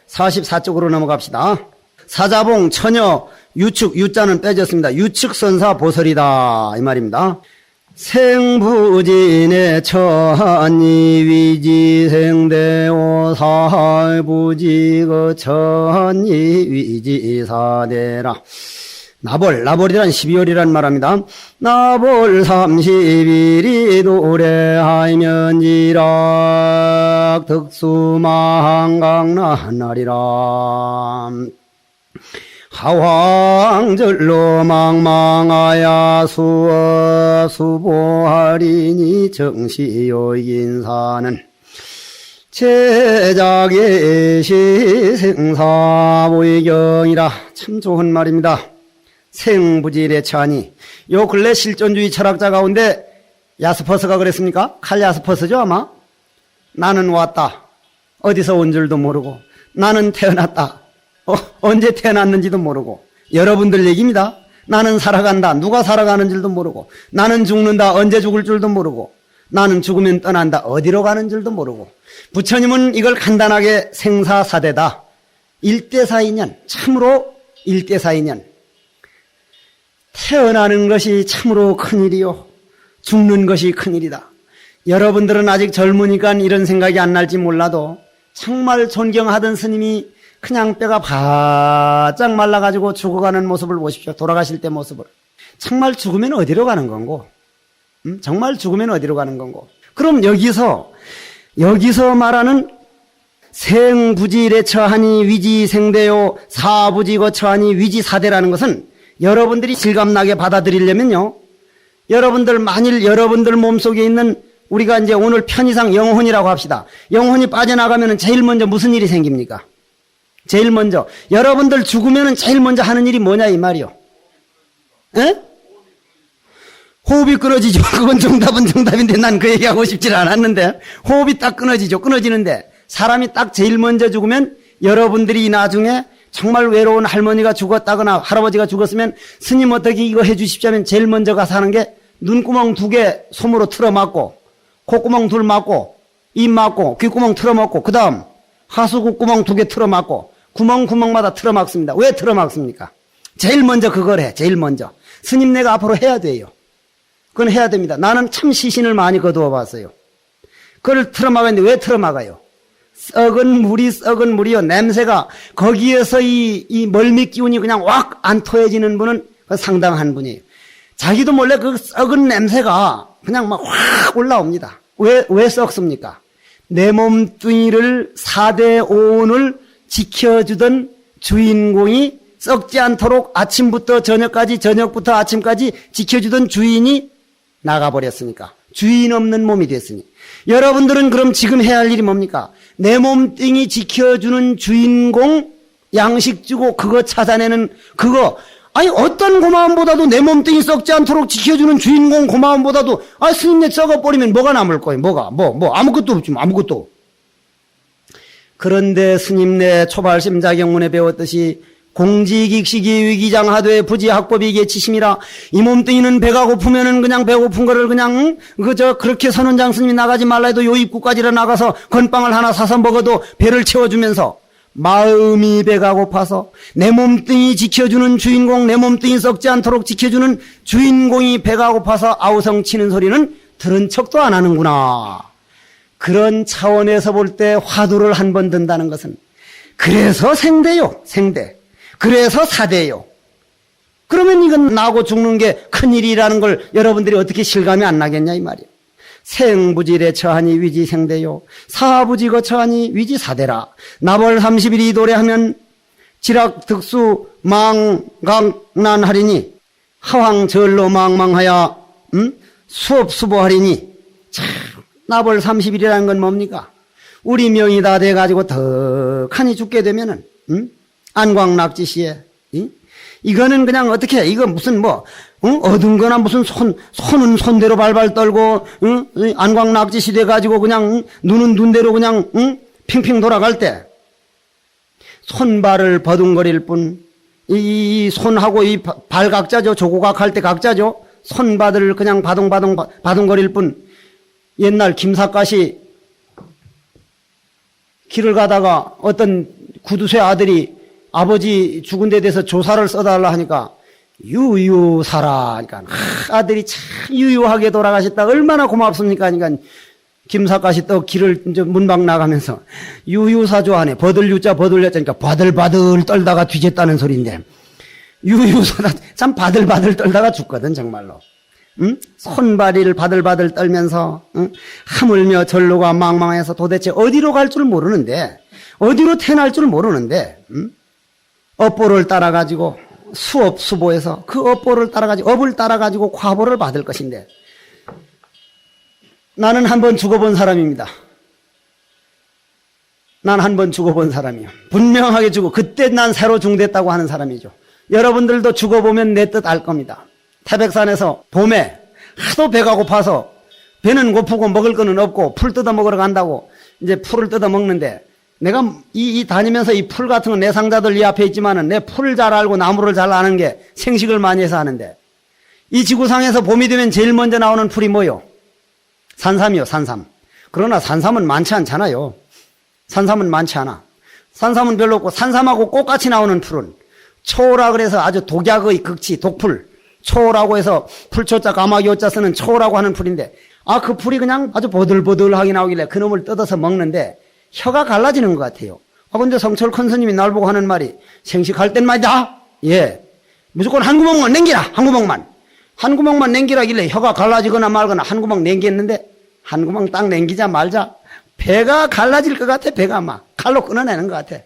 44쪽으로 넘어갑시다. 사자봉, 처녀, 유축, 유자는 빼졌습니다. 유축선사 보설이다 이 말입니다. 생부진의 천이 위지생대오 사부지거 천이 위지사대라. 나벌이란 12월이란 말합니다. 나벌 30일이 도래하면지락 덕수망강나날이라. 하왕절로 망망하야 수보하리니 정시요 인사는 제작의 시생사보의경이라. 참 좋은 말입니다. 생부질의 처하니. 요 근래 실존주의 철학자 가운데 야스퍼스가 그랬습니까? 칼 야스퍼스죠 아마. 나는 왔다. 어디서 온 줄도 모르고. 나는 태어났다. 언제 태어났는지도 모르고. 여러분들 얘기입니다. 나는 살아간다. 누가 살아가는 줄도 모르고. 나는 죽는다. 언제 죽을 줄도 모르고. 나는 죽으면 떠난다. 어디로 가는 줄도 모르고. 부처님은 이걸 간단하게 생사사대다. 일대사인연. 참으로 일대사인연. 태어나는 것이 참으로 큰일이요. 죽는 것이 큰일이다. 여러분들은 아직 젊으니까 이런 생각이 안 날지 몰라도 정말 존경하던 스님이 그냥 뼈가 바짝 말라가지고 죽어가는 모습을 보십시오. 돌아가실 때 모습을. 정말 죽으면 어디로 가는 건고? 정말 죽으면 어디로 가는 건고? 그럼 여기서 말하는 생부지에 처하니 위지생대요 사부지거 처하니 위지사대라는 것은 여러분들이 실감나게 받아들이려면요. 여러분들 만일 여러분들 몸속에 있는 우리가 이제 오늘 편의상 영혼이라고 합시다. 영혼이 빠져나가면 제일 먼저 무슨 일이 생깁니까? 제일 먼저 여러분들 죽으면 제일 먼저 하는 일이 뭐냐 이 말이요. 에? 호흡이 끊어지죠. 그건 정답인데 난 그 얘기하고 싶지 않았는데 호흡이 딱 끊어지죠. 끊어지는데 사람이 딱 제일 먼저 죽으면 여러분들이 나중에 정말 외로운 할머니가 죽었다거나 할아버지가 죽었으면 스님 어떻게 이거 해 주십시오 하면 제일 먼저 가서 하는 게 눈구멍 2개 솜으로 틀어막고 콧구멍 2 막고 입 막고 귓구멍 틀어막고 그 다음 하수구구멍 2개 틀어막고 구멍마다 틀어막습니다. 왜 틀어막습니까? 제일 먼저 그걸 해. 제일 먼저. 스님 내가 앞으로 해야 돼요. 그건 해야 됩니다. 나는 참 시신을 많이 거두어 봤어요. 그걸 틀어막았는데 왜 틀어막아요? 썩은 물이요. 냄새가 거기에서 이 멀미 기운이 그냥 확 안 토해지는 분은 상당한 분이에요. 자기도 몰래 그 썩은 냄새가 그냥 막 확 올라옵니다. 왜 썩습니까? 내 몸뚱이를 4대 오온을 지켜주던 주인공이 썩지 않도록 아침부터 저녁까지 저녁부터 아침까지 지켜주던 주인이 나가버렸으니까. 주인 없는 몸이 됐으니. 여러분들은 그럼 지금 해야 할 일이 뭡니까? 내 몸뚱이 지켜주는 주인공 양식 주고 그거 찾아내는 그거. 아니 어떤 고마움보다도 내 몸뚱이 썩지 않도록 지켜주는 주인공 고마움보다도 스님네 썩어버리면 뭐가 남을 거예요? 아무것도 없지 아무것도. 그런데 스님네 초발심자경문에 배웠듯이 공지익식이 위기장하되 부지학법이 계치심이라. 이 몸뚱이는 배가 고프면은 그냥 배고픈 거를 그냥 그렇게 선원장 스님이 나가지 말라 해도 요 입구까지라 나가서 건빵을 하나 사서 먹어도 배를 채워주면서 마음이 배가 고파서 내 몸뚱이 지켜주는 주인공, 내 몸뚱이 썩지 않도록 지켜주는 주인공이 배가 고파서 아우성 치는 소리는 들은 척도 안 하는구나. 그런 차원에서 볼 때 화두를 한 번 든다는 것은 그래서 생대요. 생대. 그래서 사대요. 그러면 이건 나고 죽는 게 큰일이라는 걸 여러분들이 어떻게 실감이 안 나겠냐 이 말이에요. 생부질에 처하니 위지생대요. 사부지거 처하니 위지사대라. 나벌 30일이 도래하면 지락득수 망강난하리니 하왕절로 망망하야 수업수보하리니. 참 나벌 30일이라는 건 뭡니까? 우리 명이 다 돼가지고 덕하니 죽게 되면은 안광낙지시에 이거는 그냥 어떻게 이거 무슨 얻은 거나 무슨 손은 손대로 발발 떨고 안광낙지시 돼가지고 그냥 눈은 눈대로 그냥 핑핑 돌아갈 때 손발을 버둥거릴 뿐 이 손하고 이 발 각자죠. 조고각 할 때 각자죠. 손바들을 그냥 바둥바둥 바둥거릴 뿐. 옛날 김삿갓이 길을 가다가 어떤 구두쇠 아들이 아버지 죽은 데 대해서 조사를 써달라 하니까 유유사라 하니까 아들이 참 유유하게 돌아가셨다 얼마나 고맙습니까 하니까 김삿갓이 또 길을 이제 문밖 나가면서 유유사조하네 버들유자 버들여자니까 바들바들 떨다가 뒤졌다는 소리인데 유유사다 참 바들바들 떨다가 죽거든 정말로. 응? 손발이를 바들바들 떨면서 응? 하물며 전로가 망망해서 도대체 어디로 갈 줄 모르는데 어디로 태어날 줄 모르는데 응? 업보를 따라가지고 수업수보에서 그 업보를 따라가지고 업을 따라가지고 과보를 받을 것인데 나는 한 번 죽어본 사람입니다. 난 한 번 죽어본 사람이요. 분명하게 죽어. 그때 난 새로 중됐다고 하는 사람이죠. 여러분들도 죽어보면 내 뜻 알 겁니다. 태백산에서 봄에 하도 배가 고파서 배는 고프고 먹을 거는 없고 풀 뜯어 먹으러 간다고 이제 풀을 뜯어 먹는데 내가 다니면서 이 풀 같은 거 내 상자들 이 앞에 있지만은 내 풀을 잘 알고 나무를 잘 아는 게 생식을 많이 해서 하는데 이 지구상에서 봄이 되면 제일 먼저 나오는 풀이 뭐요? 산삼이요, 산삼. 그러나 산삼은 많지 않잖아요. 산삼은 많지 않아. 산삼은 별로 없고 산삼하고 꽃같이 나오는 풀은 초라 그래서 아주 독약의 극치, 독풀. 초라고 해서 풀초자 까마귀 오자 쓰는 초라고 하는 풀인데 그 풀이 그냥 아주 보들보들하게 나오길래 그놈을 뜯어서 먹는데 혀가 갈라지는 것 같아요. 근데 성철 큰 스님이 날 보고 하는 말이 생식할 땐 말이다. 예. 무조건 한 구멍만 냉기라. 한 구멍만. 한 구멍만 냉기라길래 혀가 갈라지거나 말거나 한 구멍 냉기했는데 한 구멍 딱 냉기자 말자 배가 갈라질 것 같아. 배가 막 칼로 끊어내는 것 같아.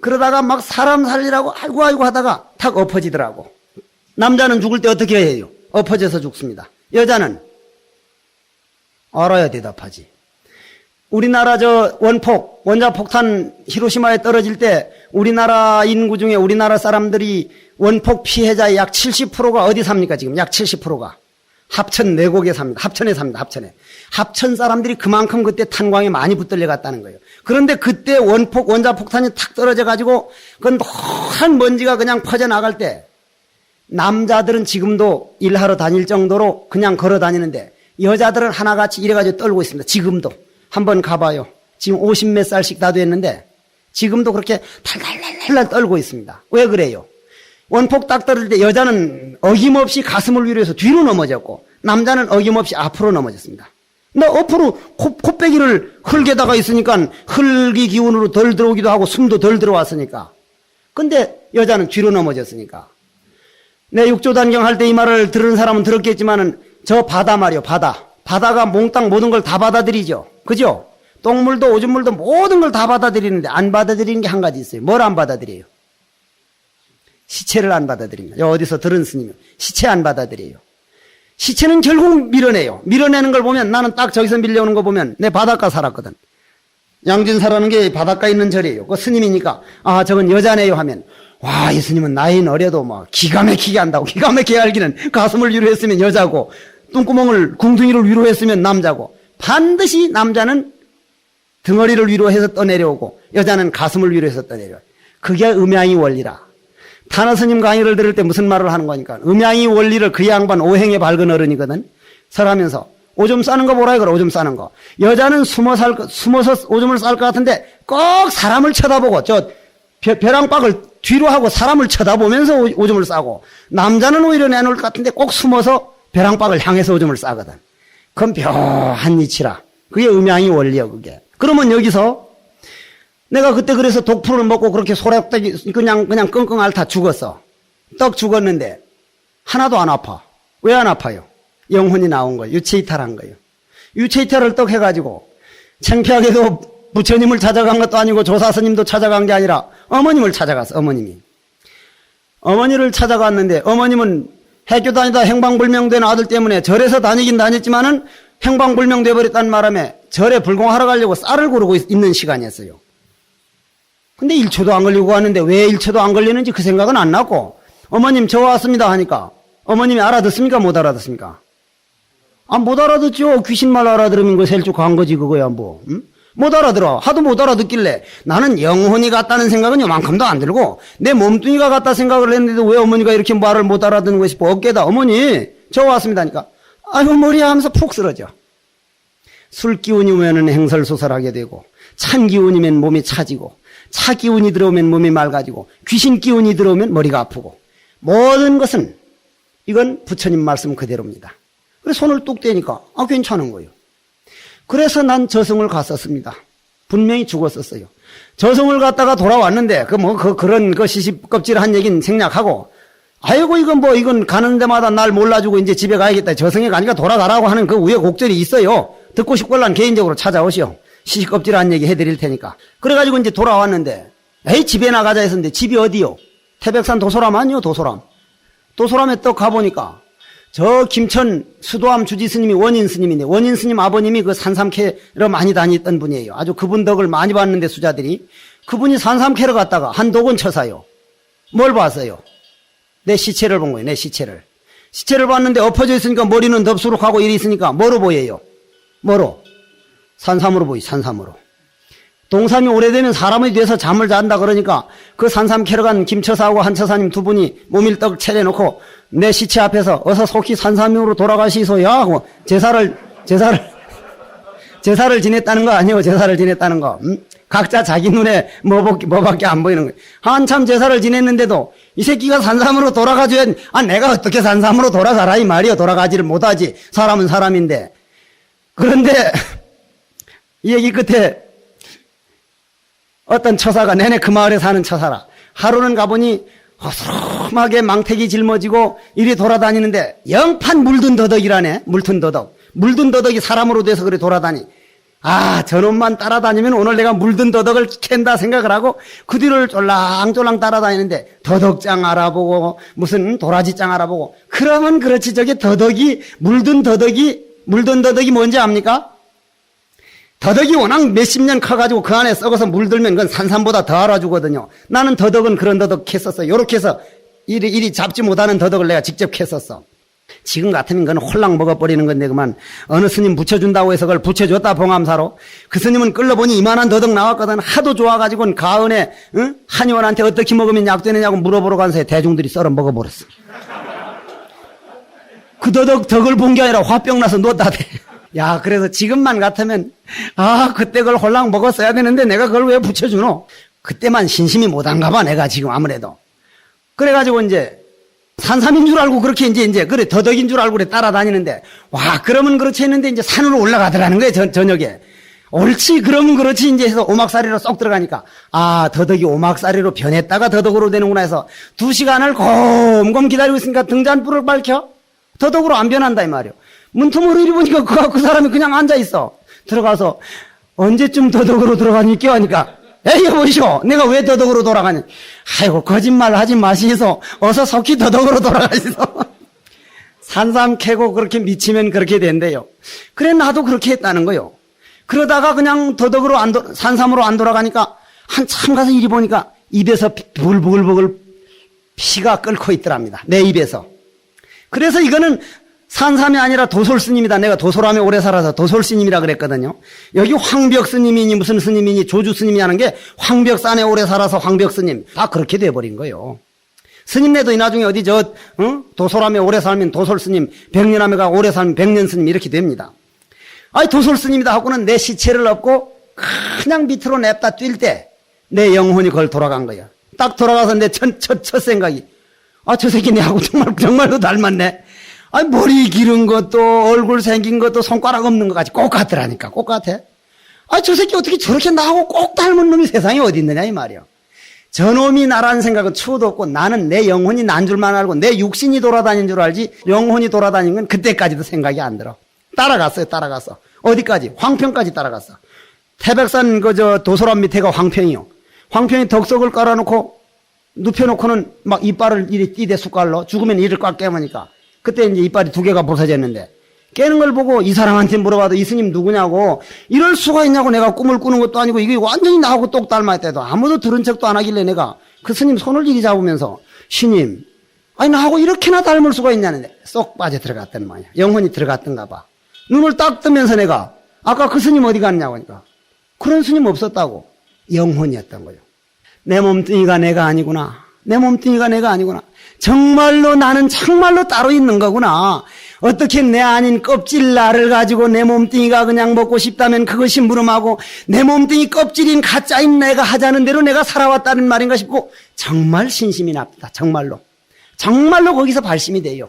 그러다가 막 사람 살리라고 아이고 하다가 탁 엎어지더라고. 남자는 죽을 때 어떻게 해요? 엎어져서 죽습니다. 여자는 알아야 대답하지. 우리나라 원자폭탄 히로시마에 떨어질 때 우리나라 인구 중에 우리나라 사람들이 원폭 피해자의 약 70%가 어디 삽니까 지금? 약 70%가 합천 내곡에 삽니다. 합천에 삽니다. 합천에. 합천 사람들이 그만큼 그때 탄광에 많이 붙들려 갔다는 거예요. 그런데 그때 원자폭탄이 탁 떨어져 가지고 그 노란 먼지가 그냥 퍼져나갈 때 남자들은 지금도 일하러 다닐 정도로 그냥 걸어 다니는데 여자들은 하나같이 이래가지고 떨고 있습니다. 지금도. 한번 가봐요. 지금 50몇 살씩 다 됐는데 지금도 그렇게 탈탈탈탈 떨고 있습니다. 왜 그래요? 원폭 딱 떨어질 때 여자는 어김없이 가슴을 위로해서 뒤로 넘어졌고 남자는 어김없이 앞으로 넘어졌습니다. 근데 앞으로 코빼기를 흙에다가 있으니까 흙이 기운으로 덜 들어오기도 하고 숨도 덜 들어왔으니까. 근데 여자는 뒤로 넘어졌으니까. 내 육조단경 할 때 이 말을 들은 사람은 들었겠지만은 저 바다 말이요, 바다. 바다가 몽땅 모든 걸 다 받아들이죠. 그죠? 똥물도 오줌물도 모든 걸 다 받아들이는데 안 받아들이는 게 한 가지 있어요. 뭘 안 받아들여요? 시체를 안 받아들입니다. 어디서 들은 스님이 시체 안 받아들여요. 시체는 결국 밀어내요. 밀어내는 걸 보면 나는 딱 저기서 밀려오는 거 보면 내 바닷가 살았거든. 양진사라는 게 바닷가에 있는 절이에요. 그 스님이니까 저건 여자네요 하면 와, 이 스님은 나이는 어려도 뭐 기가 막히게 한다고. 기가 막히게 알기는 가슴을 위로했으면 여자고 똥구멍을 궁둥이를 위로했으면 남자고 반드시 남자는 등허리를 위로해서 떠내려오고 여자는 가슴을 위로해서 떠내려와요. 그게 음양이 원리라. 타너 스님 강의를 들을 때 무슨 말을 하는 거니까 음양이 원리를 그 양반 오행에 밝은 어른이거든. 설하면서 오줌 싸는 거 보라 이거라. 오줌 싸는 거. 여자는 숨어서 오줌을 쌀 것 같은데 꼭 사람을 쳐다보고 저 벼랑박을 뒤로 하고 사람을 쳐다보면서 오줌을 싸고 남자는 오히려 내놓을 것 같은데 꼭 숨어서 벼랑박을 향해서 오줌을 싸거든. 그건 묘한 이치라. 그게 음양이 원리야 그게. 그러면 여기서 내가 그때 그래서 독풀을 먹고 그렇게 소락떡이 그냥 끙끙 앓다 죽었어. 떡 죽었는데 하나도 안 아파. 왜 안 아파요? 영혼이 나온 거예요. 유체이탈한 거예요. 유체이탈을 떡 해가지고 창피하게도 부처님을 찾아간 것도 아니고 조사스님도 찾아간 게 아니라 어머님을 찾아갔어. 어머니를 찾아갔는데 어머님은 학교 다니다 행방불명된 아들 때문에 절에서 다니긴 다녔지만은 행방불명돼 버렸다는 바람에 절에 불공하러 가려고 쌀을 고르고 있는 시간이었어요. 근데 1초도 안 걸리고 왔는데 왜 1초도 안 걸리는지 그 생각은 안 났고 어머님 저 왔습니다 하니까 어머님이 알아듣습니까? 못 알아듣습니까? 못 알아듣죠. 귀신말 알아들으면 그 셀쭉 간 거지 그거야 뭐. 응? 못 알아들어. 하도 못 알아듣길래 나는 영혼이 같다는 생각은 요만큼도 안 들고 내 몸뚱이가 같다 생각을 했는데도 왜 어머니가 이렇게 말을 못 알아듣는 것이 어깨다. 어머니 저 왔습니다 하니까 아이고 머리야 하면서 푹 쓰러져. 술 기운이 오면은 행설소설하게 되고 찬 기운이면 몸이 차지고, 차 기운이 들어오면 몸이 맑아지고, 귀신 기운이 들어오면 머리가 아프고, 모든 것은 이건 부처님 말씀 그대로입니다. 그래서 손을 뚝 떼니까 괜찮은 거예요. 그래서 난 저승을 갔었습니다. 분명히 죽었었어요. 저승을 갔다가 돌아왔는데 그런 시시껍질한 얘기는 생략하고, 아이고 이건 가는 데마다 날 몰라주고 이제 집에 가야겠다. 저승에 가니까 돌아가라고 하는 그 우여곡절이 있어요. 듣고 싶걸란 개인적으로 찾아오시오. 시시껍질한 얘기 해드릴 테니까. 그래가지고 이제 돌아왔는데, 집에 나가자 했었는데 집이 어디요? 태백산 도소람 아니요? 도소람에 또 가보니까 저 김천 수도암 주지 스님이 원인 스님인데, 원인 스님 아버님이 그 산삼캐러 많이 다녔던 분이에요. 아주 그분 덕을 많이 봤는데 수자들이. 그분이 산삼캐러 갔다가 한 독은 쳐사요. 뭘 봤어요? 내 시체를 본 거예요. 내 시체를. 시체를 봤는데 엎어져 있으니까 머리는 덥수룩하고 이리 있으니까 뭐로 보여요? 뭐로? 산삼으로 보이, 산삼으로. 동삼이 오래되면 사람이 돼서 잠을 잔다 그러니까 그 산삼 캐러 간 김처사하고 한처사님 두 분이 모밀떡 차려놓고 내 시체 앞에서 어서 속히 산삼으로 돌아가시소야 하고 제사를 지냈다는 거 아니에요? 제사를 지냈다는 거. 각자 자기 눈에 뭐밖에 안 보이는 거예요. 한참 제사를 지냈는데도 이 새끼가 산삼으로 돌아가줘야, 내가 어떻게 산삼으로 돌아가라 이 말이요. 돌아가지를 못하지. 사람은 사람인데. 그런데 이 얘기 끝에 어떤 처사가, 내내 그 마을에 사는 처사라, 하루는 가보니 허스름하게 망태기 짊어지고 이리 돌아다니는데 영판 물든 더덕이라네. 물든 더덕이 사람으로 돼서 그래 돌아다니. 저놈만 따라다니면 오늘 내가 물든 더덕을 캔다 생각을 하고 그 뒤를 쫄랑쫄랑 따라다니는데 더덕장 알아보고 무슨 도라지장 알아보고. 그러면 그렇지, 저게 물든 더덕이 뭔지 압니까? 더덕이 워낙 몇십 년 커가지고 그 안에 썩어서 물들면 그건 산삼보다 더 알아주거든요. 나는 더덕은 그런 더덕 캤었어. 요렇게 해서 이리 잡지 못하는 더덕을 내가 직접 캤었어. 지금 같으면 그건 홀랑 먹어버리는 건데, 그만 어느 스님 붙여준다고 해서 그걸 붙여줬다, 봉암사로. 그 스님은 끌러보니 이만한 더덕 나왔거든. 하도 좋아가지고 가은에 한의원한테 어떻게 먹으면 약 되느냐고 물어보러 간 사이에 대중들이 썰어 먹어버렸어. 그 덕을 본 게 아니라 화병 나서 놓았다대. 야, 그래서 지금만 같으면 그때 그걸 홀랑 먹었어야 되는데 내가 그걸 왜 붙여주노? 그때만 신심이 못한가 봐, 내가 지금 아무래도. 그래가지고 이제 산삼인 줄 알고 그렇게 이제 그래 더덕인 줄 알고 그래 따라다니는데, 그러면 그렇지 했는데 이제 산으로 올라가더라는 거예요. 저녁에. 옳지, 그러면 그렇지 이제 해서 오막살이로 쏙 들어가니까 더덕이 오막살이로 변했다가 더덕으로 되는구나 해서 2시간을 곰곰 기다리고 있으니까 등잔불을 밝혀 더덕으로 안 변한다 이 말이요. 문틈으로 이리 보니까 그 사람이 그냥 앉아있어. 들어가서 언제쯤 더덕으로 들어가니까 하니까, 여보시오, 내가 왜 더덕으로 돌아가니? 아이고, 거짓말 하지 마시소. 어서 속히 더덕으로 돌아가시소. 산삼 캐고 그렇게 미치면 그렇게 된대요. 그래, 나도 그렇게 했다는 거요. 그러다가 그냥 산삼으로 안 돌아가니까 한참 가서 이리 보니까 입에서 부글부글 피가 끓고 있더랍니다. 내 입에서. 그래서 이거는 산삼이 아니라 도솔스님이다. 내가 도솔암에 오래 살아서 도솔스님이라 그랬거든요. 여기 황벽스님이니 무슨 스님이니 조주스님이 하는 게 황벽산에 오래 살아서 황벽스님. 다 그렇게 돼버린 거예요. 스님네도 이 나중에 어디 도솔암에 오래 살면 도솔스님, 백년암에가 오래 살면 백년스님 이렇게 됩니다. 도솔스님이다 하고는 내 시체를 업고 그냥 밑으로 냅다 뛸 때 내 영혼이 그걸 돌아간 거야. 딱 돌아가서 내 첫 생각이, 저 새끼 내하고 정말로 닮았네. 머리 기른 것도 얼굴 생긴 것도 손가락 없는 것 같이 꼭 같더라니까. 꼭 같아. 저 새끼 어떻게 저렇게 나하고 꼭 닮은 놈이 세상에 어디 있느냐 이 말이야. 저놈이 나라는 생각은 추호도 없고, 나는 내 영혼이 난 줄만 알고 내 육신이 돌아다닌 줄 알지 영혼이 돌아다닌 건 그때까지도 생각이 안 들어. 따라갔어요. 어디까지? 황평까지 따라갔어. 태백산 도소람 밑에가 황평이요. 황평이 덕석을 깔아놓고 눕혀놓고는 막 이빨을 이리 띠대 숟갈로 죽으면 이를 꽉 깨무니까 그때 이제 이빨이 2개가 부서졌는데, 깨는 걸 보고 이 사람한테 물어봐도 이 스님 누구냐고, 이럴 수가 있냐고, 내가 꿈을 꾸는 것도 아니고 이게 완전히 나하고 똑 닮았대도 아무도 들은 척도 안 하길래 내가 그 스님 손을 이리 잡으면서, 신님, 나하고 이렇게나 닮을 수가 있냐는데 쏙 빠져 들어갔던 모양이야. 영혼이 들어갔던가 봐. 눈을 딱 뜨면서 내가 아까 그 스님 어디 갔냐고 하니까 그런 스님 없었다고. 영혼이었던 거예요. 내 몸뚱이가 내가 아니구나. 정말로 나는 정말로 따로 있는 거구나. 어떻게 내 아닌 껍질 나를 가지고 내 몸뚱이가 그냥 먹고 싶다면 그것이 무름하고 내 몸뚱이 껍질인 가짜인 내가 하자는 대로 내가 살아왔다는 말인가 싶고 정말 신심이 납니다. 정말로. 정말로 거기서 발심이 돼요.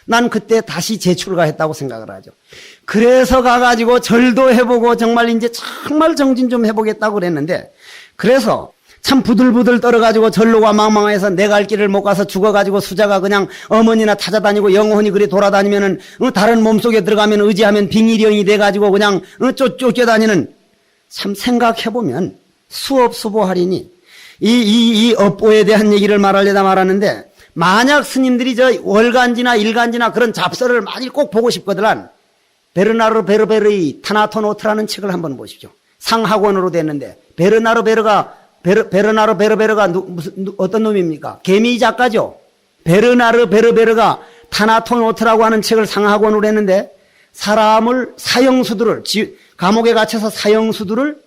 난 그때 다시 재출가했다고 생각을 하죠. 그래서 가가지고 절도 해보고 정말 이제 정말 정진 좀 해보겠다고 그랬는데 그래서 참 부들부들 떨어가지고 절로가 망망해서 내 갈 길을 못 가서 죽어가지고 수자가 그냥 어머니나 찾아다니고 영혼이 그리 돌아다니면은 다른 몸속에 들어가면 의지하면 빙의령이 돼가지고 그냥 쫓겨다니는 참 생각해보면 수업수보하리니 이 업보에 대한 얘기를 말하려다 말하는데 만약 스님들이 저 월간지나 일간지나 그런 잡서를 많이 꼭 보고 싶거든 베르나르 베르베르의 타나토노트라는 책을 한번 보십시오. 상학원으로 됐는데 베르나르 베르베르가 어떤 놈입니까? 개미 작가죠. 베르나르 베르베르가 타나토노트라고 하는 책을 상학원으로 했는데 사람을 사형수들을 감옥에 갇혀서 사형수들을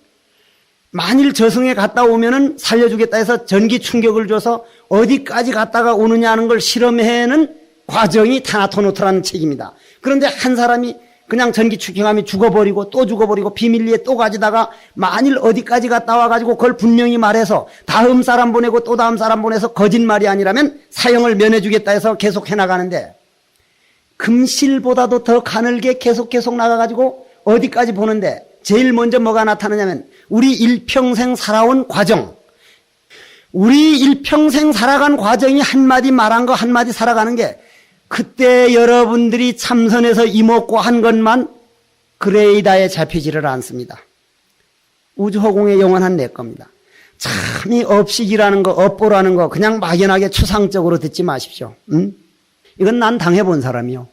만일 저승에 갔다 오면은 살려주겠다 해서 전기 충격을 줘서 어디까지 갔다가 오느냐 하는 걸 실험해내는 과정이 타나토노트라는 책입니다. 그런데 한 사람이 그냥 전기 충격하면 죽어버리고 또 죽어버리고 비밀리에 또 가지다가 만일 어디까지 갔다 와가지고 그걸 분명히 말해서 다음 사람 보내고 또 다음 사람 보내서 거짓말이 아니라면 사형을 면해주겠다 해서 계속 해나가는데 금실보다도 더 가늘게 계속 나가가지고 어디까지 보는데 제일 먼저 뭐가 나타나냐면 우리 일평생 살아온 과정, 우리 일평생 살아간 과정이 한마디 말한 거 한마디 살아가는 게 그때 여러분들이 참선해서 이먹고 한 것만 그레이다에 잡히지를 않습니다. 우주허공의 영원한 내 겁니다. 참 이 업식이라는 거, 업보라는 거 그냥 막연하게 추상적으로 듣지 마십시오. 이건 난 당해본 사람이요.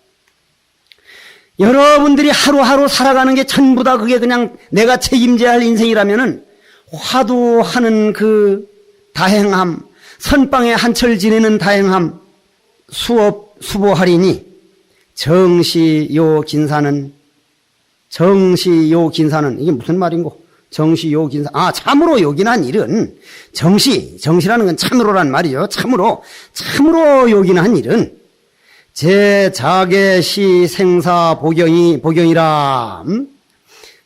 여러분들이 하루하루 살아가는 게 전부 다 그게 그냥 내가 책임져야 할 인생이라면은 화두하는 그 다행함, 선방에 한철 지내는 다행함, 수보하리니 정시요 긴사는 이게 무슨 말인고? 정시요 긴사. 참으로 요긴한 일은 정시라는 건 참으로란 말이죠. 참으로 요긴한 일은 제 자계시 생사 보경이라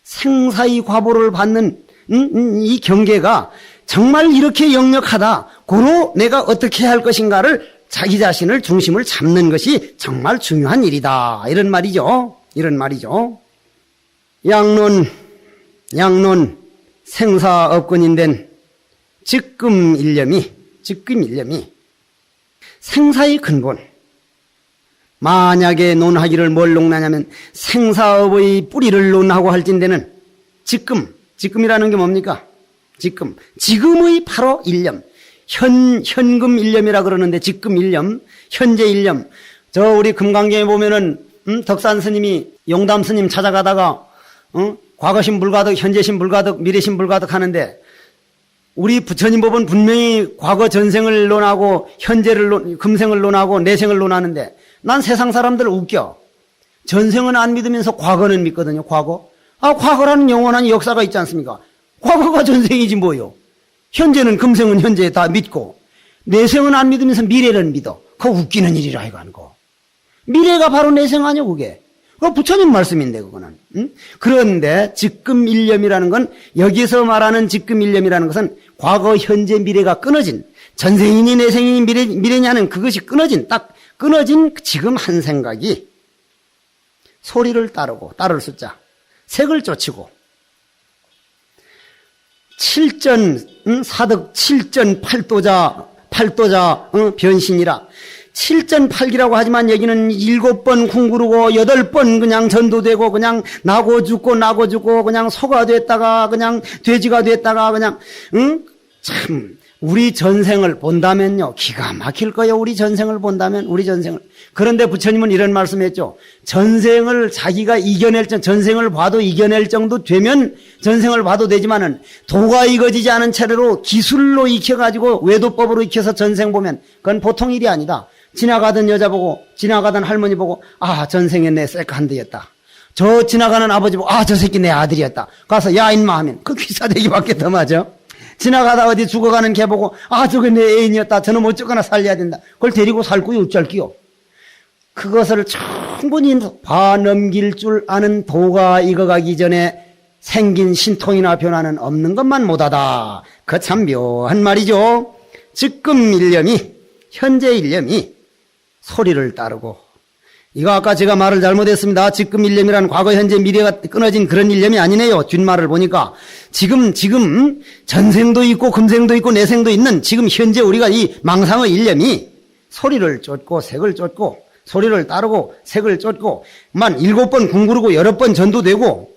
생사의 과보를 받는 이 경계가 정말 이렇게 역력하다. 고로 내가 어떻게 할 것인가를 자기 자신을 중심을 잡는 것이 정말 중요한 일이다. 이런 말이죠. 양론 생사업근인된 즉금 일념이 생사의 근본. 만약에 논하기를 뭘 논하냐면 생사업의 뿌리를 논하고 할진대는 지금이라는 게 뭡니까? 지금의 바로 일념. 현금 일념이라 그러는데 지금 일념, 현재 일념. 저 우리 금강경에 보면은 덕산 스님이 용담 스님 찾아가다가 과거신 불가득, 현재신 불가득, 미래신 불가득 하는데 우리 부처님 법은 분명히 과거 전생을 논하고 금생을 논하고 내생을 논하는데 난 세상 사람들 웃겨. 전생은 안 믿으면서 과거는 믿거든요. 과거라는 영원한 역사가 있지 않습니까? 과거가 전생이지 뭐요. 현재는 금생은 현재 다 믿고 내생은 안 믿으면서 미래는 믿어. 그거 웃기는 일이라 이거 하는 거. 미래가 바로 내생 아니요 그게. 그거 부처님 말씀인데 그거는. 그런데 직금일념이라는 건 여기서 말하는 직금일념이라는 것은 과거 현재 미래가 끊어진 전생이니 내생이니 미래냐는 그것이 딱 끊어진 지금 한 생각이 소리를 따를 숫자 색을 쫓이고 사득 7전 8도자 변신이라 7전 8기라고 하지만 여기는 7번 궁구르고 8번 그냥 전도되고 그냥 나고 죽고 그냥 소가 됐다가 그냥 돼지가 됐다가 그냥 참 우리 전생을 본다면요 기가 막힐 거예요. 우리 전생을 본다면 그런데 부처님은 이런 말씀했죠. 전생을 자기가 전생을 봐도 이겨낼 정도 되면 전생을 봐도 되지만은 도가 익어지지 않은 차례로 기술로 익혀가지고 외도법으로 익혀서 전생 보면 그건 보통 일이 아니다. 지나가던 여자 보고 지나가던 할머니 보고 전생에 내 셀카한드였다. 저 지나가는 아버지 보고 저 새끼 내 아들이었다. 가서 야 인마 하면 그 귀사대기밖에 더 맞아. 지나가다 어디 죽어가는 개 보고 저게 내 애인이었다. 저는 어쩌거나 살려야 된다. 그걸 데리고 살고요 어쩔 끼요. 그것을 충분히 봐 넘길 줄 아는 도가 익어가기 전에 생긴 신통이나 변화는 없는 것만 못하다. 그 참 묘한 말이죠. 지금 일념이, 현재 일념이 소리를 따르고, 이거 아까 제가 말을 잘못했습니다. 지금 일념이란 과거, 현재, 미래가 끊어진 그런 일념이 아니네요. 뒷말을 보니까. 지금 전생도 있고 금생도 있고 내생도 있는 지금 현재 우리가 이 망상의 일념이 소리를 쫓고 색을 쫓고 소리를 따르고 색을 쫓고 만 7번 궁구르고 8번 전도되고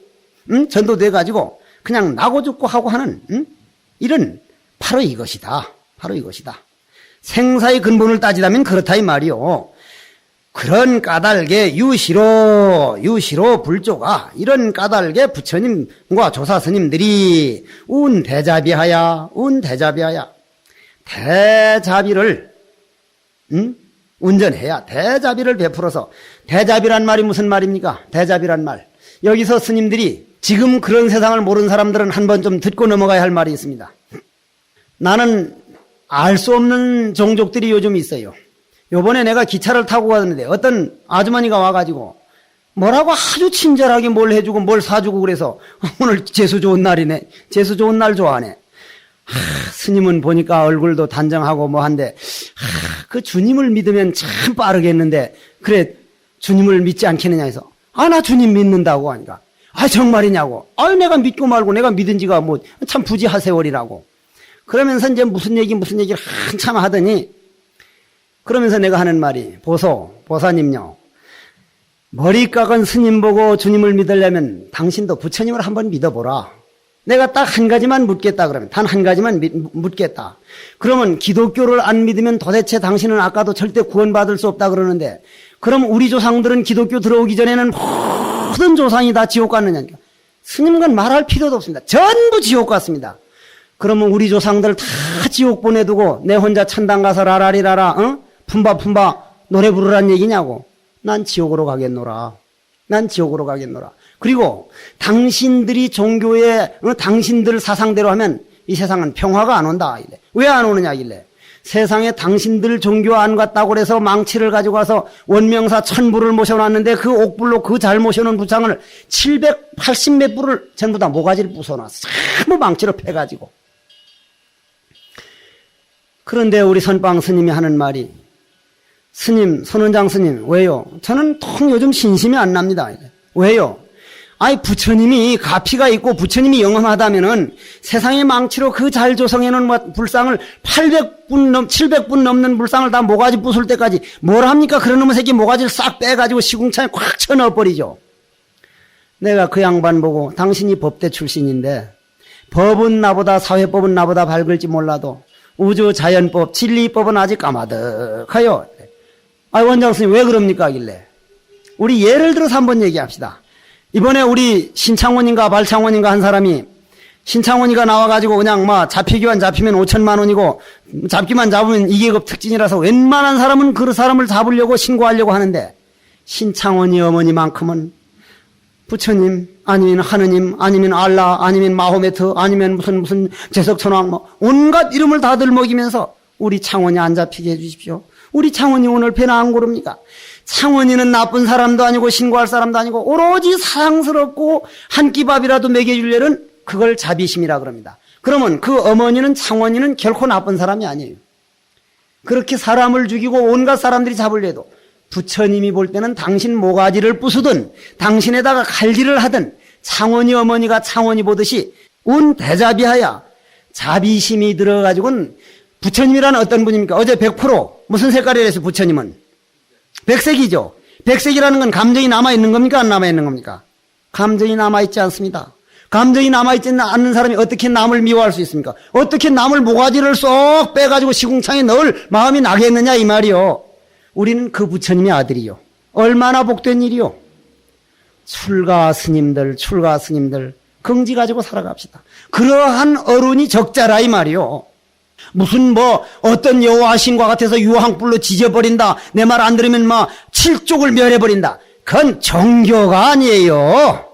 전도돼가지고 그냥 나고 죽고 하고 하는 이런 바로 이것이다. 바로 이것이다. 생사의 근본을 따지자면 그렇다 이 말이요. 그런 까닭에 유시로 불조가 이런 까닭에 부처님과 조사스님들이 운대자비하야 대자비를 운전해야 대자비를 베풀어서. 대자비란 말이 무슨 말입니까? 대자비란 말, 여기서 스님들이 지금 그런 세상을 모르는 사람들은 한번 좀 듣고 넘어가야 할 말이 있습니다. 나는 알 수 없는 종족들이 요즘 있어요. 요번에 내가 기차를 타고 가는데 어떤 아주머니가 와가지고 뭐라고 아주 친절하게 뭘 해주고 뭘 사주고 그래서 오늘 재수 좋은 날이네. 재수 좋은 날 좋아하네. 스님은 보니까 얼굴도 단정하고 뭐 한데 그 주님을 믿으면 참 빠르겠는데 그래 주님을 믿지 않겠느냐 해서 나 주님 믿는다고 하니까 정말이냐고. 내가 믿고 말고 내가 믿은 지가 뭐 참 부지하세월이라고. 그러면서 이제 무슨 얘기를 한참 하더니 그러면서 내가 하는 말이 보사님요. 머리 깎은 스님 보고 주님을 믿으려면 당신도 부처님을 한번 믿어보라. 내가 딱 한 가지만 묻겠다 그러면 단 한 가지만 묻겠다. 그러면 기독교를 안 믿으면 도대체 당신은 아까도 절대 구원받을 수 없다 그러는데 그럼 우리 조상들은 기독교 들어오기 전에는 모든 조상이 다 지옥 갔느냐. 스님은 말할 필요도 없습니다. 전부 지옥 갔습니다. 그러면 우리 조상들 다 지옥 보내두고 내 혼자 천당 가서 라라리라라 품바 노래 부르란 얘기냐고. 난 지옥으로 가겠노라. 그리고 당신들이 종교에 당신들 사상대로 하면 이 세상은 평화가 안 온다. 왜 안 오느냐길래 세상에 당신들 종교 안 갔다고 그래서 망치를 가지고 와서 원명사 1000부를 모셔놨는데 그 옥불로 그 잘 모셔놓은 부상을 780몇 부를 전부 다 모가지를 부숴놨어. 전부 망치로 패가지고. 그런데 우리 선방 스님이 하는 말이 스님, 선원장 스님, 왜요? 저는 통 요즘 신심이 안 납니다. 왜요? 부처님이 가피가 있고 부처님이 영험하다면은 세상의 망치로 그 잘 조성해놓은 불상을 700분 넘는 불상을 다 모가지 부술 때까지 뭘 합니까? 그런 놈의 새끼 모가지를 싹 빼가지고 시궁창에 꽉 쳐넣어버리죠. 내가 그 양반 보고 당신이 법대 출신인데 법은 나보다 사회법은 나보다 밝을지 몰라도 우주 자연법, 진리법은 아직 까마득하요. 원장 스님 왜 그럽니까? 하길래 우리 예를 들어서 한번 얘기합시다. 이번에 우리 신창원인가 발창원인가 한 사람이 신창원이가 나와가지고 그냥 잡히기만 잡히면 5천만 원이고 잡기만 잡으면 2계급 특진이라서 웬만한 사람은 그 사람을 잡으려고 신고하려고 하는데 신창원이 어머니만큼은 부처님 아니면 하느님 아니면 알라 아니면 마호메트 아니면 무슨 제석천왕 온갖 이름을 다들 먹이면서 우리 창원이 안 잡히게 해주십시오. 우리 창원이 오늘 배나 안 고릅니까? 창원이는 나쁜 사람도 아니고 신고할 사람도 아니고 오로지 사랑스럽고 한 끼 밥이라도 먹여주려는 그걸 자비심이라 그럽니다. 그러면 그 어머니는 창원이는 결코 나쁜 사람이 아니에요. 그렇게 사람을 죽이고 온갖 사람들이 잡으려 해도 부처님이 볼 때는 당신 모가지를 부수든 당신에다가 칼질을 하든 창원이 어머니가 창원이 보듯이 운대자비하야 자비심이 들어가지고는 부처님이란 어떤 분입니까? 어제 100% 무슨 색깔이라서 부처님은? 백색이죠. 백색이라는 건 감정이 남아있는 겁니까? 안 남아있는 겁니까? 감정이 남아있지 않습니다. 감정이 남아있지 않는 사람이 어떻게 남을 미워할 수 있습니까? 어떻게 남을 모가지를 쏙 빼가지고 시궁창에 넣을 마음이 나겠느냐 이 말이요. 우리는 그 부처님의 아들이요. 얼마나 복된 일이요. 출가 스님들 긍지 가지고 살아갑시다. 그러한 어른이 적자라 이 말이요. 무슨 어떤 여호와 신과 같아서 유황불로 지져버린다. 내 말 안 들으면 칠족을 멸해버린다. 그건 정교가 아니에요.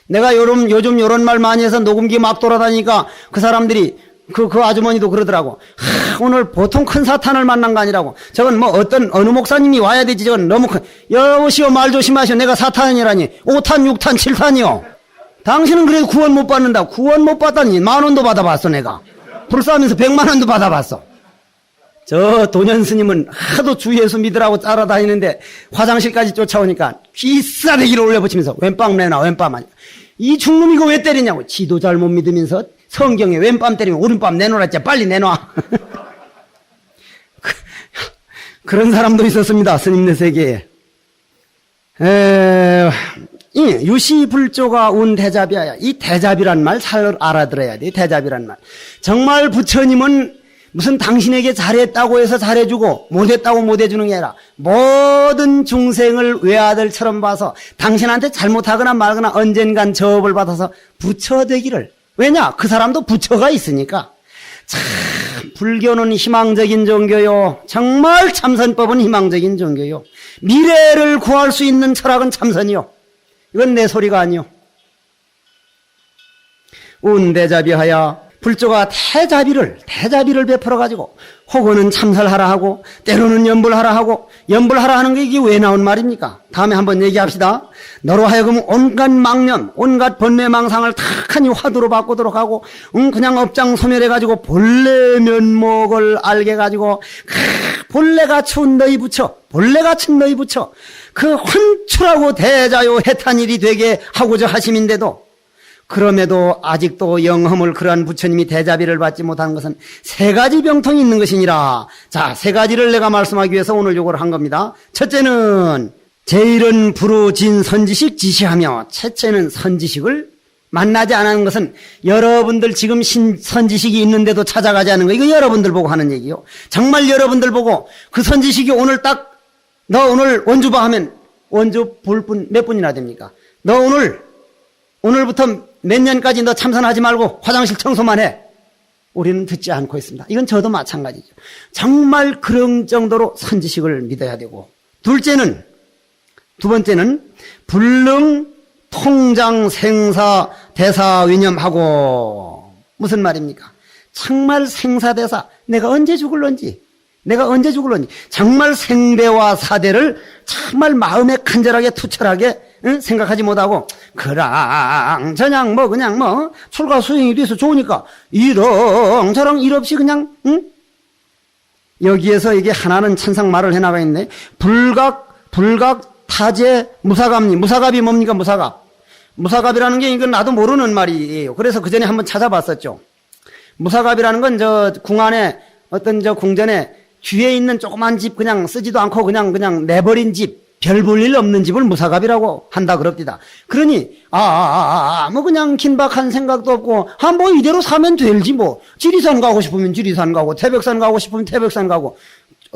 내가 요즘 요런 말 많이 해서 녹음기 막 돌아다니니까 그 사람들이 그 아주머니도 그러더라고. 오늘 보통 큰 사탄을 만난 거 아니라고. 저건 뭐 어느 목사님이 와야 되지. 저건 너무 여보시오, 말 조심하시오. 내가 사탄이라니. 5탄, 6탄, 7탄이요. 당신은 그래도 구원 못 받는다. 구원 못 받다니. 10,000원도 받아봤어, 내가. 불싸면서 100,000원도 받아봤어. 저 도년 스님은 하도 주 예수 믿으라고 따라다니는데 화장실까지 쫓아오니까 귀싸대기를 올려붙이면서 왼빵 내놔, 왼빵 아니야. 이 중놈 이거 왜 때리냐고. 지도 잘 못 믿으면서 성경에 왼밤 때리면 오른밤 내놓으라 했지. 빨리 내놔. 그런 사람도 있었습니다. 스님네 세계에. 유시불조가 운 대자비야. 이 대자비란 말 잘 알아들어야 돼. 대자비란 말. 정말 부처님은 무슨 당신에게 잘했다고 해서 잘해주고 못했다고 못해주는 게 아니라 모든 중생을 외아들처럼 봐서 당신한테 잘못하거나 말거나 언젠간 저업을 받아서 부처 되기를. 왜냐? 그 사람도 부처가 있으니까. 참 불교는 희망적인 종교요. 정말 참선법은 희망적인 종교요. 미래를 구할 수 있는 철학은 참선이요. 이건 내 소리가 아니요. 운대자비하야 불조가 대자비를 베풀어 가지고 혹은 참설하라 하고 때로는 염불하라 하고, 염불하라 하는 게 이게 왜 나온 말입니까? 다음에 한번 얘기합시다. 너로 하여금 온갖 망념, 온갖 번뇌망상을 탁하니 화두로 바꾸도록 하고, 그냥 업장 소멸해 가지고 본래 면목을 알게 가지고 본래가 춘 너희 부처, 본래가 춘 너희 부처, 그 환출하고 대자요 해탄일이 되게 하고자 하심인데도, 그럼에도 아직도 영험을 그러한 부처님이 대자비를 받지 못한 것은 세 가지 병통이 있는 것이니라. 자, 세 가지를 내가 말씀하기 위해서 오늘 요걸 한 겁니다. 첫째는 제일은 부르진 선지식 지시하며, 첫째는 선지식을 만나지 않은 것은 여러분들 지금 선지식이 있는데도 찾아가지 않은 거, 이거 여러분들 보고 하는 얘기요. 정말 여러분들 보고 그 선지식이 오늘 딱 너 오늘 원주봐 하면 원주 볼 분 몇 분이나 됩니까? 너 오늘부터 몇 년까지 너 참선하지 말고 화장실 청소만 해. 우리는 듣지 않고 있습니다. 이건 저도 마찬가지죠. 정말 그런 정도로 선지식을 믿어야 되고, 두 번째는 불능 통장 생사 대사 위념하고. 무슨 말입니까? 정말 생사대사, 내가 언제 죽을런지 정말 생대와 사대를 정말 마음에 간절하게 투철하게 생각하지 못하고, 저냥 출가 수행이 돼서 좋으니까 이렁저렁 일 없이 그냥, 여기에서 이게 하나는 천상 말을 해나가 있네. 불각 타제 무사갑니. 무사갑이 뭡니까? 무사갑이라는 게 이건 나도 모르는 말이에요. 그래서 그 전에 한번 찾아봤었죠. 무사갑이라는 건 저 궁안에 어떤 저 궁전에 뒤에 있는 조그만 집 그냥 쓰지도 않고 그냥 내버린 집, 별 볼 일 없는 집을 무사갑이라고 한다 그럽디다. 그러니 뭐 그냥 긴박한 생각도 없고, 뭐 이대로 사면 될지 뭐. 지리산 가고 싶으면 지리산 가고, 태백산 가고 싶으면 태백산 가고,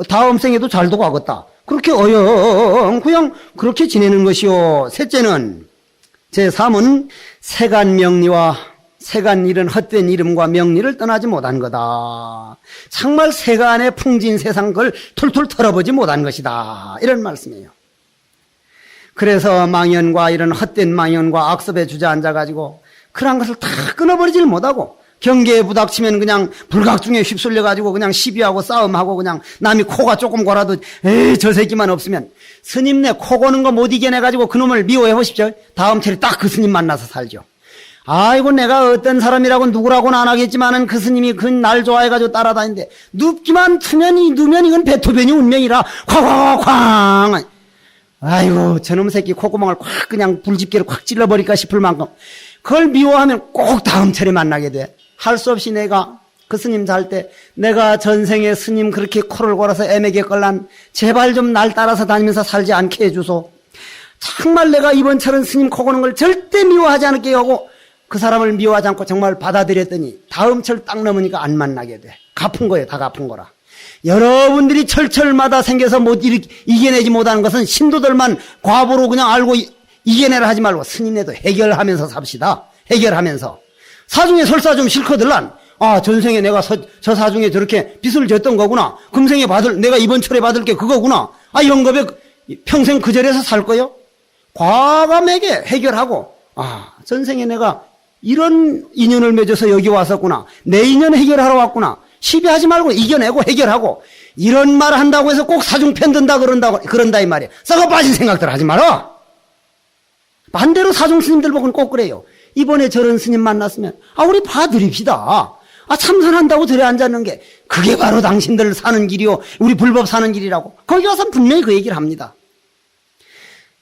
다음 생에도 잘도 가겠다. 그렇게 그냥 그렇게 지내는 것이요. 셋째는, 제3은 세간명리와 세간 이런 헛된 이름과 명리를 떠나지 못한 거다. 정말 세간의 풍진 세상 걸 툴툴 털어보지 못한 것이다. 이런 말씀이에요. 그래서 망연과 이런 헛된 망연과 악습에 주저앉아가지고 그런 것을 다 끊어버리질 못하고, 경계에 부닥치면 그냥 불각중에 휩쓸려가지고 그냥 시비하고 싸움하고, 그냥 남이 코가 조금 골아도 저 새끼만 없으면, 스님네 코 고는 거 못 이겨내가지고 그놈을 미워해 보십시오. 다음 차례 딱 그 스님 만나서 살죠. 아이고, 내가 어떤 사람이라고 누구라고는 안 하겠지만은 그 스님이 그 날 좋아해가지고 따라다니는데, 눕기만 누면 이건 베토벤이 운명이라 쾅. 아이고, 저놈 새끼 콧구멍을 콱 그냥 불집게를 콱 찔러버릴까 싶을 만큼 그걸 미워하면 꼭 다음 차례 만나게 돼. 할 수 없이 내가 그 스님 잘 때, 내가 전생에 스님 그렇게 코를 골아서 애매게 끌란, 제발 좀 날 따라서 다니면서 살지 않게 해주소. 정말 내가 이번처럼 스님 코 고는 걸 절대 미워하지 않을게 하고 그 사람을 미워하지 않고 정말 받아들였더니 다음 철 딱 넘으니까 안 만나게 돼. 갚은 거예요. 다 갚은 거라. 여러분들이 철철마다 생겨서 이겨내지 못하는 것은 신도들만 과보로 그냥 알고 이겨내라 하지 말고 스님네도 해결하면서 삽시다. 해결하면서. 사중에 설사 좀 싫거들란. 전생에 내가 저 사중에 저렇게 빚을 졌던 거구나. 금생에 내가 이번 철에 받을 게 그거구나. 영겁에 평생 그 절에서 살 거요? 과감하게 해결하고, 전생에 내가 이런 인연을 맺어서 여기 왔었구나. 내 인연 해결하러 왔구나. 시비하지 말고 이겨내고 해결하고. 이런 말 한다고 해서 꼭 사중 편든다 그런다 이 말이에요. 썩어 빠진 생각들 하지 마라. 반대로 사중 스님들 보고는 꼭 그래요. 이번에 저런 스님 만났으면 우리 봐드립시다. 참선한다고 들에 앉았는 게 그게 바로 당신들 사는 길이요. 우리 불법 사는 길이라고. 거기 와서 분명히 그 얘기를 합니다.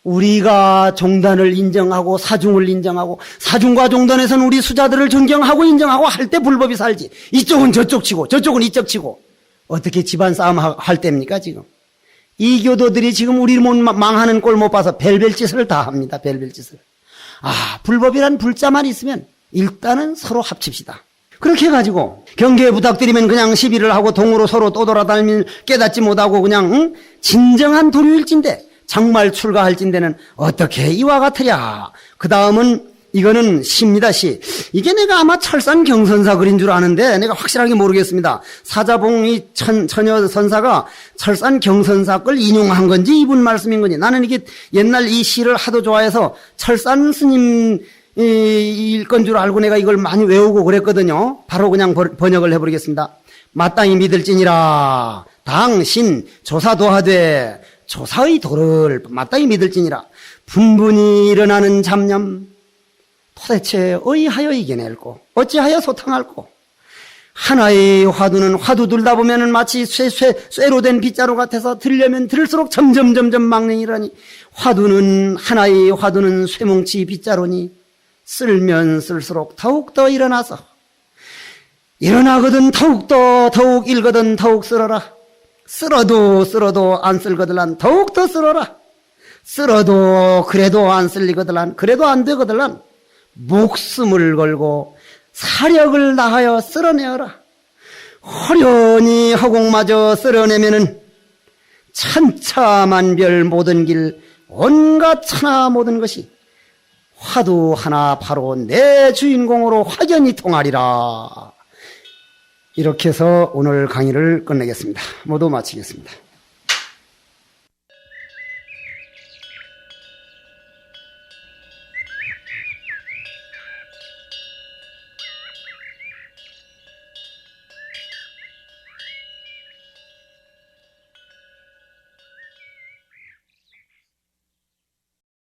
우리가 종단을 인정하고 사중을 인정하고 사중과 종단에서는 우리 수자들을 존경하고 인정하고 할 때 불법이 살지. 이쪽은 저쪽 치고 저쪽은 이쪽 치고 어떻게 집안 싸움 할 때입니까 지금. 이 교도들이 지금 우리 못 망하는 꼴 못 봐서 별별 짓을 다 합니다. 별별 짓을. 불법이란 불자만 있으면 일단은 서로 합칩시다. 그렇게 해가지고 경계 부탁드리면 그냥 시비를 하고 동으로 서로 떠돌아다니면 깨닫지 못하고 그냥 진정한 도류일진데 정말 출가할진대는 어떻게 이와 같으랴. 그 다음은 이거는 시입니다. 시. 이게 내가 아마 철산 경선사 글인 줄 아는데 내가 확실하게 모르겠습니다. 사자봉 처녀 선사가 철산 경선사 글 인용한 건지 이분 말씀인 건지 나는 이게 옛날 이 시를 하도 좋아해서 철산 스님 일 건 줄 알고 내가 이걸 많이 외우고 그랬거든요. 바로 그냥 번역을 해버리겠습니다. 마땅히 믿을지니라 당신 조사도 하되 조사의 도를 마땅히 믿을지니라. 분분히 일어나는 잡념 도대체 어이하여 이겨낼꼬 어찌하여 소탕할꼬. 하나의 화두는 화두 들다 보면은 마치 쇠로 된 빗자루 같아서 들려면 들을수록 점점 막내이라니. 하나의 화두는 쇠뭉치 빗자루니 쓸면 쓸수록 더욱더 일어나거든 더욱 일거든 더욱 쓸어라. 쓸어도 안 쓸거들란 더욱더 쓸어라. 쓸어도 그래도 안 쓸리거들란 그래도 안 되거들란 목숨을 걸고 사력을 다하여 쓸어내어라. 허련히 허공마저 쓸어내면은 천차만별 모든 길 온갖 천하 모든 것이 화두 하나 바로 내 주인공으로 확연히 통하리라. 이렇게 해서 오늘 강의를 끝내겠습니다. 모두 마치겠습니다.